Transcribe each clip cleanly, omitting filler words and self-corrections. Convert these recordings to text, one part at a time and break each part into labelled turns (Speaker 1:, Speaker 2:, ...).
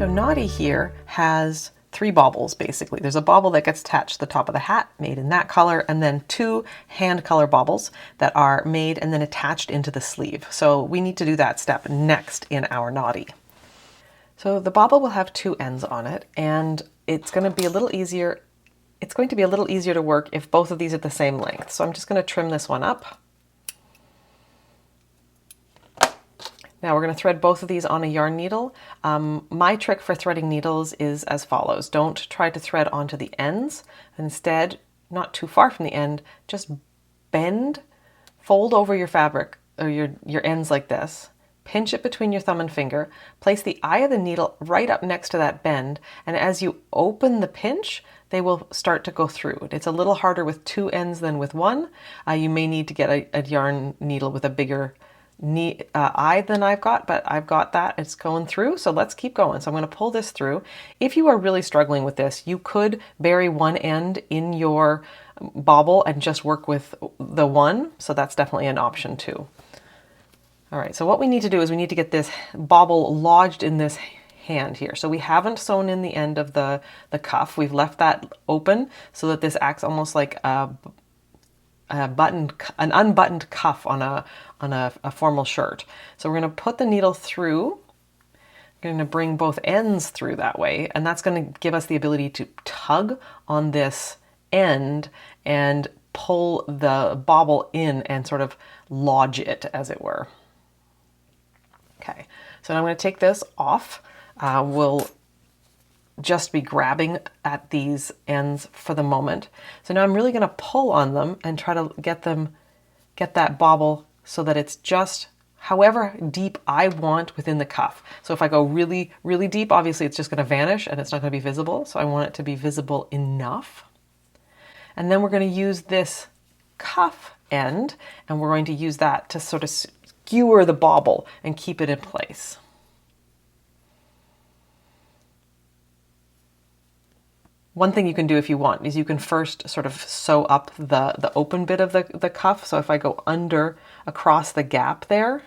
Speaker 1: Now Gnoddy here has 3 baubles basically. There's a bauble that gets attached to the top of the hat, made in that color, and then 2 hand color baubles that are made and then attached into the sleeve. So we need to do that step next in our Gnoddy. So the bauble will have 2 ends on it, and it's going to be a little easier. It's going to be a little easier to work if both of these are the same length. So I'm just going to trim this one up. Now we're going to thread both of these on a yarn needle. My trick for threading needles is as follows. Don't try to thread onto the ends. Instead, not too far from the end, just bend, fold over your fabric or your ends like this. Pinch it between your thumb and finger. Place the eye of the needle right up next to that bend. And as you open the pinch, they will start to go through. It's a little harder with 2 ends than with 1. You may need to get a yarn needle with a bigger eye than I've got, but I've got that. It's going through, so let's keep going. So I'm going to pull this through. If you are really struggling with this, you could bury one end in your bauble and just work with the one, so that's definitely an option too. All right, so what we need to do is we need to get this bauble lodged in this hand here. So we haven't sewn in the end of the cuff. We've left that open so that this acts almost like an unbuttoned cuff on a formal shirt. So we're going to put the needle through. We're going to bring both ends through that way, and that's going to give us the ability to tug on this end and pull the bauble in and sort of lodge it, as it were. Okay, so now I'm going to take this off. We'll just be grabbing at these ends for the moment. So now I'm really going to pull on them and try to get that bauble so that it's just however deep I want within the cuff. So if I go really, really deep, obviously it's just going to vanish and it's not going to be visible. So I want it to be visible enough. And then we're going to use this cuff end and we're going to use that to sort of skewer the bauble and keep it in place. One thing you can do if you want is you can first sort of sew up the open bit of the cuff. So if I go across the gap there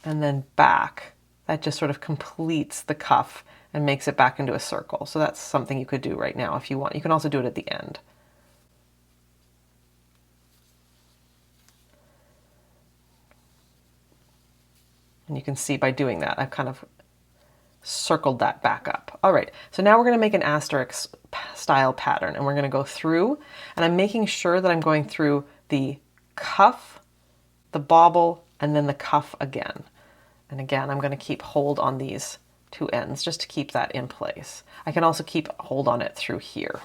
Speaker 1: and then back, that just sort of completes the cuff and makes it back into a circle. So that's something you could do right now if you want. You can also do it at the end. And you can see by doing that, I've kind of circled that back up. All right, so now we're going to make an asterisk style pattern and we're going to go through, and I'm making sure that I'm going through the cuff, the bauble, and then the cuff again. And again, I'm going to keep hold on these 2 ends just to keep that in place. I can also keep hold on it through here.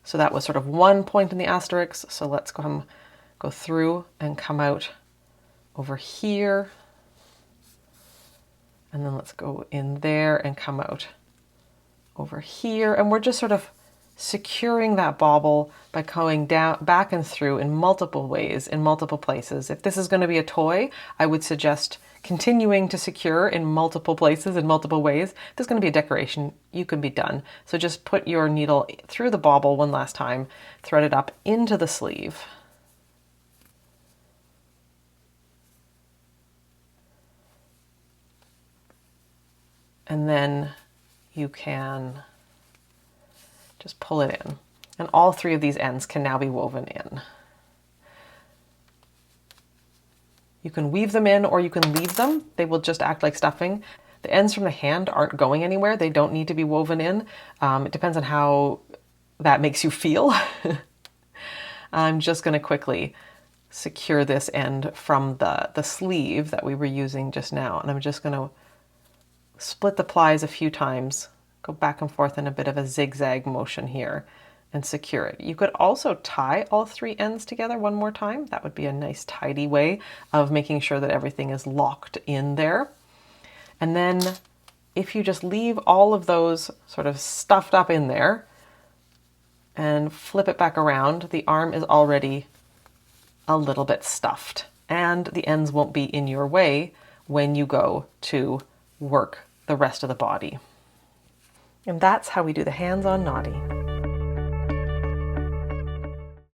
Speaker 1: So that was sort of one point in the asterisk. So let's go through and come out over here. And then let's go in there and come out over here. And we're just sort of securing that bauble by going down, back and through in multiple ways, in multiple places. If this is going to be a toy, I would suggest continuing to secure in multiple places, in multiple ways. If this is going to be a decoration, you can be done. So just put your needle through the bauble one last time, thread it up into the sleeve. And then you can just pull it in. And all 3 of these ends can now be woven in. You can weave them in or you can leave them. They will just act like stuffing. The ends from the hand aren't going anywhere. They don't need to be woven in. It depends on how that makes you feel. I'm just going to quickly secure this end from the sleeve that we were using just now. And I'm just going to split the plies a few times, go back and forth in a bit of a zigzag motion here and secure it. You could also tie all 3 ends together one more time. That would be a nice tidy way of making sure that everything is locked in there. And then if you just leave all of those sort of stuffed up in there and flip it back around, the arm is already a little bit stuffed and the ends won't be in your way when you go to work the rest of the body. And that's how we do the hands on Gnoddy.